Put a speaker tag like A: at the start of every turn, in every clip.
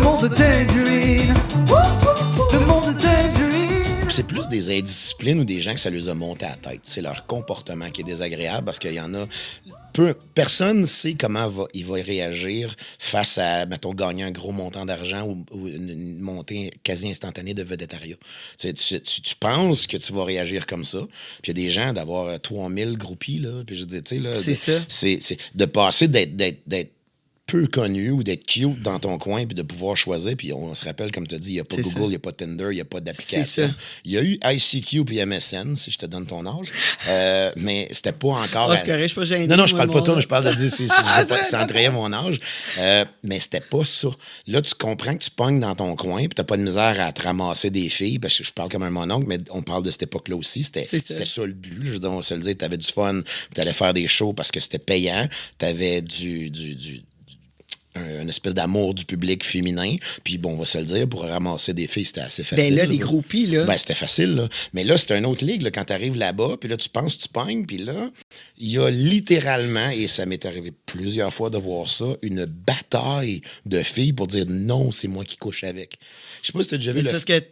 A: monde de Tangerine. Le monde de Tangerine.
B: C'est plus des indisciplines ou des gens que ça les a montés à la tête. C'est leur comportement qui est désagréable parce qu'il y en a... Personne ne sait comment il va réagir face à, mettons, gagner un gros montant d'argent ou une montée quasi instantanée de vedettariat. Tu penses que tu vas réagir comme ça. Puis il y a des gens d'avoir 3000 groupies, là. Puis je dis, tu sais, là...
C: C'est ça.
B: C'est de passer d'être peu connu ou d'être cute dans ton coin puis de pouvoir choisir. Puis on se rappelle, comme tu as dit, il n'y a pas Google, il n'y a pas Tinder, il n'y a pas d'application. Il y a eu ICQ puis MSN, si je te donne ton âge. Mais c'était pas encore...
C: C'est correct, je suis pas gêné.
B: Non, je parle pas de toi, mais je parle de dire si ça entrayait mon âge. Mais c'était pas ça. Là, tu comprends que tu pognes dans ton coin puis t'as pas de misère à te ramasser des filles, parce que je parle comme un mononcle, mais on parle de cette époque-là aussi. C'était ça le but. Je veux dire, on se le dit, t'avais du fun, t'allais faire des shows parce que c'était payant, t'avais une espèce d'amour du public féminin. Puis bon, on va se le dire, pour ramasser des filles, c'était assez facile.
C: Ben là, des groupies, là.
B: Ben, c'était facile, là. Mais là, c'est une autre ligue, là, quand tu arrives là-bas, puis là, tu penses, tu pognes, puis là, il y a littéralement, et ça m'est arrivé plusieurs fois de voir ça, une bataille de filles pour dire non, c'est moi qui couche avec. Je sais pas si t'as déjà vu
C: le... Parce que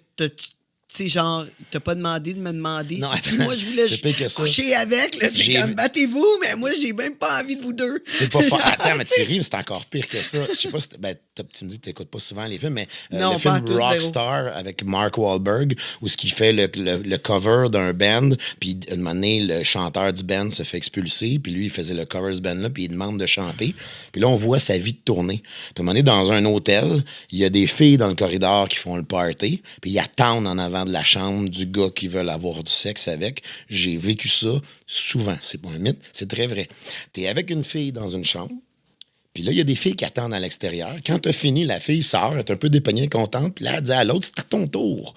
C: tu sais, genre, t'as pas demandé de me demander.
B: Non,
C: si moi, je voulais coucher avec. Là, c'est comme, battez-vous, mais moi, j'ai même pas envie de vous deux.
B: T'es pas fort. Attends, mais Thierry, c'est encore pire que ça. Je sais pas si tu me dis que t'écoutes pas souvent les films, mais le film Rockstar avec Mark Wahlberg, où ce qui fait le cover d'un band, puis un moment donné, le chanteur du band se fait expulser, puis lui, il faisait le cover de ce band-là, puis il demande de chanter. Puis là, on voit sa vie de tourner. Puis à un moment donné, dans un hôtel, il y a des filles dans le corridor qui font le party, puis ils attendent en avant de la chambre du gars qui veulent avoir du sexe avec. J'ai vécu ça souvent. C'est pas un mythe, c'est très vrai. T'es avec une fille dans une chambre, puis là, il y a des filles qui attendent à l'extérieur. Quand t'as fini, la fille sort, elle est un peu dépognée, contente, puis là, elle dit à l'autre, c'est à ton tour.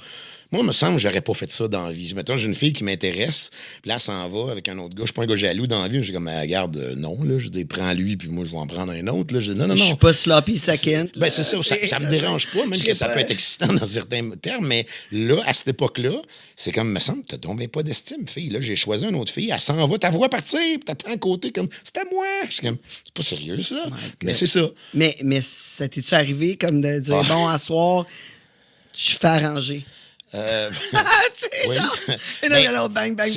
B: Moi, il me semble que j'aurais pas fait ça dans la vie. Mettons, j'ai une fille qui m'intéresse, puis là, elle s'en va avec un autre gars. Je suis pas un gars jaloux dans la vie. Je dis comme, regarde, non, là. Je dis, prends-lui, puis moi, je vais en prendre un autre. Là. Je dis, non.
C: Je suis pas sloppy second.
B: Ben, c'est ça. Ça me dérange pas, même que ça peut être excitant dans certains termes, mais là, à cette époque-là, c'est comme, me semble, t'as donc pas d'estime, fille. Là, j'ai choisi une autre fille, elle s'en va, ta voix partir, puis t'attends à côté, comme, c'est à moi. Je suis comme, c'est pas sérieux, ça. Mais c'est ça.
C: Mais ça t'es-tu arrivé, comme de dire, bon, à soir, je fais arranger?
B: Oui.
C: Et là, il y a l'autre bang.
B: Ben,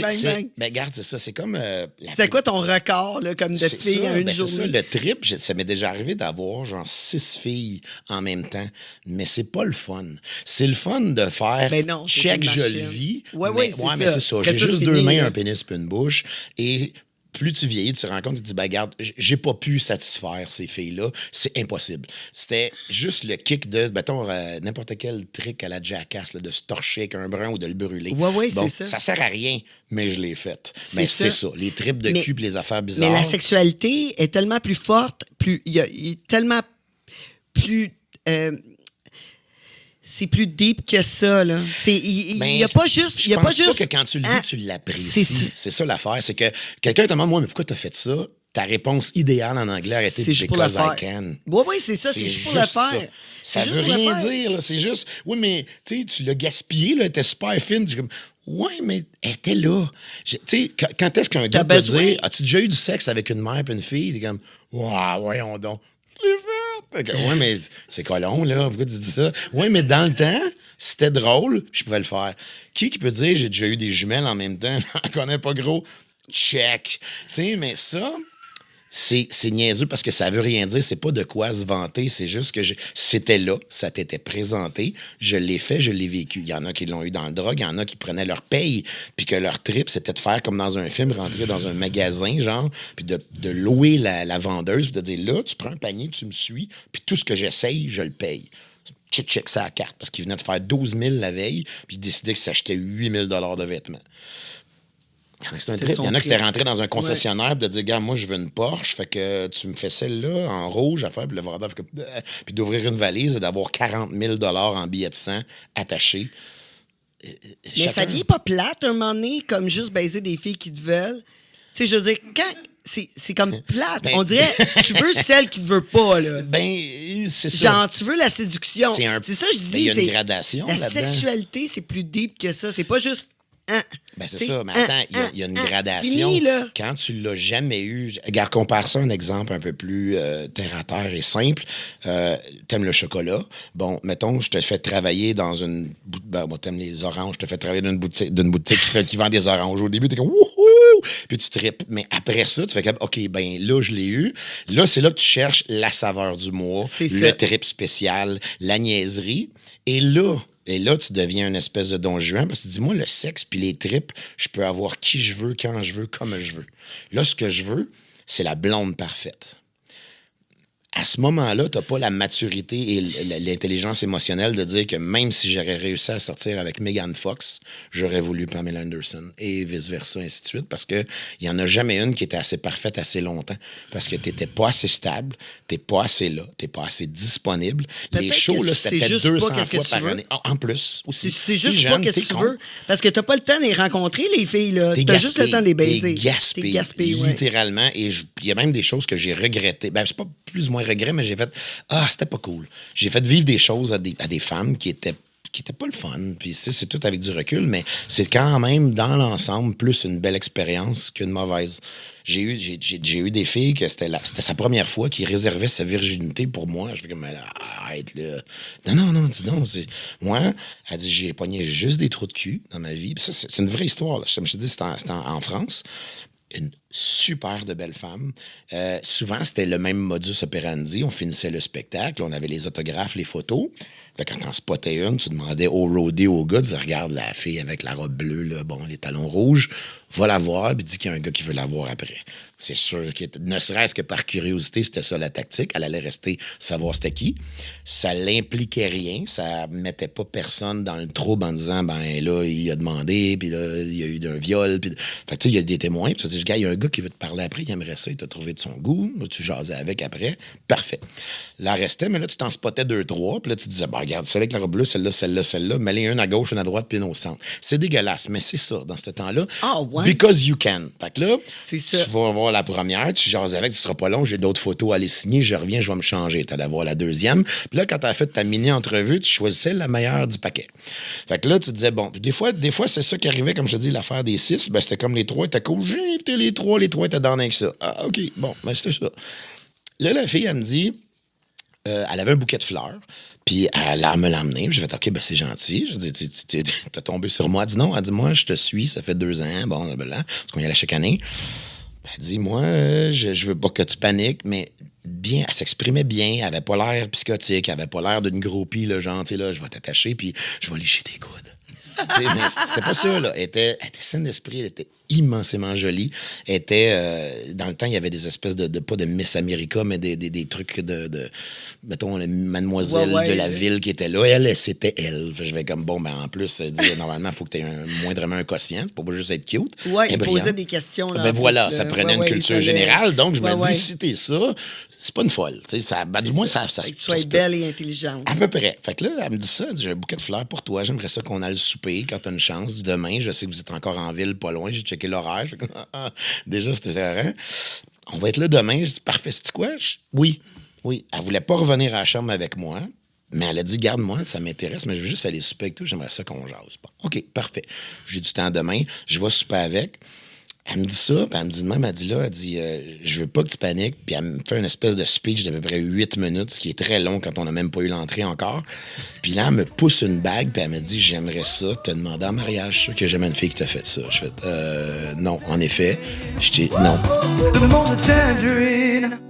B: regarde, c'est ça. C'est comme.
C: C'était quoi ton record, là, comme de filles à une journée?
B: C'est ça, le trip, ça m'est déjà arrivé d'avoir, genre, 6 filles en même temps. Mais c'est pas le fun. C'est le fun de faire check, je le vis.
C: Oui,
B: mais c'est ça. J'ai juste deux mains, un pénis puis une bouche. Et plus tu vieillis, tu te rends compte, tu te dis, ben, regarde, j'ai pas pu satisfaire ces filles-là. C'est impossible. C'était juste le kick de, mettons, n'importe quel trick à la Jackass, là, de se torcher avec un brun ou de le brûler.
C: Oui,
B: bon,
C: c'est ça.
B: Ça sert à rien, mais je l'ai fait. Mais c'est ça. Les trips de cul et les affaires bizarres.
C: Mais la sexualité est tellement plus forte, il y a tellement plus... c'est plus deep que ça, là. Il n'y a pas juste...
B: Je pense pas que quand tu le vis, tu l'apprécies. C'est ça l'affaire. C'est que quelqu'un te demande, moi, mais pourquoi tu as fait ça? Ta réponse idéale en anglais aurait été « because I can ».
C: Oui, c'est ça. C'est juste pour le faire.
B: Ça veut rien dire, là. C'est juste... Oui, mais tu l'as gaspillé, là. Elle était super fine. Tu es comme... Oui, mais elle était là. Tu sais, quand est-ce qu'un gars peut dire « As-tu déjà eu du sexe avec une mère et une fille? » T'es comme « Wow, voyons donc. » Je l'ai fait. Oui, mais c'est colon, là. Pourquoi tu dis ça? Oui, mais dans le temps, c'était drôle, je pouvais le faire. Qui peut dire j'ai déjà eu des jumelles en même temps? J'en connais pas gros. Check. Tu sais, mais ça, c'est niaiseux parce que ça veut rien dire. C'est pas de quoi se vanter. C'est juste que c'était là, ça t'était présenté. Je l'ai fait, je l'ai vécu. Il y en a qui l'ont eu dans le drogue, il y en a qui prenaient leur paye, puis que leur trip, c'était de faire comme dans un film, rentrer dans un magasin, genre, puis de louer la vendeuse, puis de dire là, tu prends un panier, tu me suis, puis tout ce que j'essaye, je le paye. Check ça à la carte, parce qu'il venait de faire 12 000 la veille, puis il décidait qu'il s'achetait 8 000 de vêtements. C'est un trip. Il y en a qui étaient rentrés dans un concessionnaire de dire, gars, moi, je veux une Porsche, fait que tu me fais celle-là en rouge à faire, puis le vendeur, puis d'ouvrir une valise et d'avoir 40 000 en billets de sang attachés.
C: Mais ça devient pas plate un moment donné, comme juste baiser des filles qui te veulent. Tu sais, je veux dire, quand... C'est comme plate. On dirait, tu veux celle qui te veut pas, là.
B: C'est ça.
C: Genre, tu veux la séduction. C'est ça, je dis.
B: Il y a une gradation
C: la
B: là-dedans.
C: sexualité, c'est plus deep que ça. C'est pas juste...
B: Ben c'est ça, mais attends, il y a une gradation.
C: Fini, là.
B: Quand tu l'as jamais eu, regarde, compare ça à un exemple un peu plus terre à terre et simple. T'aimes le chocolat. Bon, mettons, je te fais travailler dans une... Ben, moi, t'aimes les oranges. Je te fais travailler dans d'une boutique qui vend des oranges. Au début, t'es comme... Wouhou! Puis tu tripes. Mais après ça, tu fais comme... OK, ben là, je l'ai eu. Là, c'est là que tu cherches la saveur du mois, le trip spécial, la niaiserie. Et là, tu deviens une espèce de Don Juan parce que tu dis, moi, le sexe puis les tripes, je peux avoir qui je veux, quand je veux, comme je veux. Là, ce que je veux, c'est la blonde parfaite. À ce moment-là, tu n'as pas la maturité et l'intelligence émotionnelle de dire que même si j'aurais réussi à sortir avec Megan Fox, j'aurais voulu Pamela Anderson et vice-versa, ainsi de suite, parce qu'il n'y en a jamais une qui était assez parfaite assez longtemps, parce que tu n'étais pas assez stable, tu n'es pas assez là, tu n'es pas assez disponible. Les shows, là, c'était peut-être 200 fois par année. En plus, aussi.
C: C'est juste pas qu'est-ce que tu veux, parce que tu n'as pas le temps de les rencontrer, les filles. Tu as juste le temps de les baiser.
B: T'es gaspé, littéralement. Ouais. Et il y a même des choses que j'ai regrettées. Ben, c'est pas plus ou moins regret, mais j'ai fait c'était pas cool. J'ai fait vivre des choses à des femmes qui étaient pas le fun. Puis c'est tout avec du recul, mais c'est quand même, dans l'ensemble, plus une belle expérience qu'une mauvaise. J'ai eu des filles que c'était sa première fois qui réservaient sa virginité pour moi. Je fais comme, arrête là. Non, dis non. Moi, elle dit, j'ai pogné juste des trous de cul dans ma vie. Puis ça, c'est une vraie histoire. Là. Comme je te dis, c'était en France. Une super de belle femme. Souvent, c'était le même modus operandi. On finissait le spectacle, on avait les autographes, les photos. Là, quand t'en spottais une, tu demandais au roadie, au gars, tu disais, regarde la fille avec la robe bleue, là, bon, les talons rouges, va la voir, puis dis qu'il y a un gars qui veut la voir après. C'est sûr que, ne serait-ce que par curiosité, c'était ça la tactique. Elle allait rester savoir c'était qui. Ça l'impliquait rien. Ça mettait pas personne dans le trouble en disant, ben là, il a demandé, puis là, il y a eu un viol. Puis... Fait que, tu sais, il y a des témoins. Puis tu te dis, il y a un gars qui veut te parler après, il aimerait ça, il t'a trouvé de son goût. Là, tu jasais avec après. Parfait. Là, restait, mais là, tu t'en spottais 2-3. Puis là, tu disais, regarde, celle avec la robe bleue, celle-là. Mets-les une à gauche, une à droite, puis une au centre. C'est dégueulasse, mais c'est ça, dans ce temps-là.
C: Ah, ouais.
B: Because you can. Fait que là,
C: c'est ça.
B: Tu vas voir la première, tu jases avec, tu seras pas long, j'ai d'autres photos à aller signer, je reviens, je vais me changer. Tu allais voir la deuxième. Puis là, quand tu as fait ta mini-entrevue, tu choisissais la meilleure du paquet. Fait que là, tu disais, bon, des fois c'est ça qui arrivait, comme je te dis, l'affaire des 6, ben c'était comme les 3 étaient cool. J'ai invité les 3 étaient dans avec ça. Ah, OK, bon, ben c'était ça. Là, la fille, elle me dit, elle avait un bouquet de fleurs. Puis elle me l'a amené. J'ai fait, OK, ben c'est gentil. Je dis, t'es tombé sur moi. Elle dit non. Elle dit, moi, je te suis, ça fait 2 ans. Bon, blablabla, parce qu'on y allait chaque année. Elle dit, moi, je veux pas que tu paniques, mais bien, elle s'exprimait bien. Elle avait pas l'air psychotique. Elle avait pas l'air d'une groupie, là, genre, tu sais, là, je vais t'attacher, puis je vais licher tes coudes. Mais c'était pas ça, là. Elle était saine d'esprit, elle était immensément jolie. Elle était, dans le temps, il y avait des espèces pas de Miss America, mais des trucs mettons, la mademoiselle de la ville qui était là. Elle, c'était elle. Je vais comme, bon, ben en plus, normalement, il faut que tu aies moindrement un quotient. C'est pas juste être cute.
C: Oui, elle posait des questions. Là,
B: ben voilà, ça prenait une culture générale. Donc, je me dis, si t'es ça, c'est pas une folle. Du moins, ça
C: que tu sois belle et intelligente.
B: À peu près. Fait que là, elle me dit ça. Elle dit, j'ai un bouquet de fleurs pour toi. J'aimerais ça qu'on aille le souper quand t'as une chance. Demain, je sais que vous êtes encore en ville, pas loin. J'ai checké l'horaire. Je fais comme, déjà, c'était terrain. On va être là demain. Je dis, parfait, c'est quoi? Oui. Elle voulait pas revenir à la chambre avec moi. Mais elle a dit, garde-moi, ça m'intéresse, mais je veux juste aller souper avec toi. J'aimerais ça qu'on jase. Bon, OK, parfait. J'ai du temps demain. Je vais souper avec. Elle me dit ça, puis elle me dit de même, elle dit, je veux pas que tu paniques, puis elle me fait une espèce de speech d'à peu près 8 minutes, ce qui est très long quand on n'a même pas eu l'entrée encore. Puis là, elle me pousse une bague, puis elle me dit, j'aimerais ça, te demander en mariage. Je suis sûr que j'aime une fille qui t'a fait ça. Je fais, non, en effet. Je dis, non.
A: Le monde de Tangerine.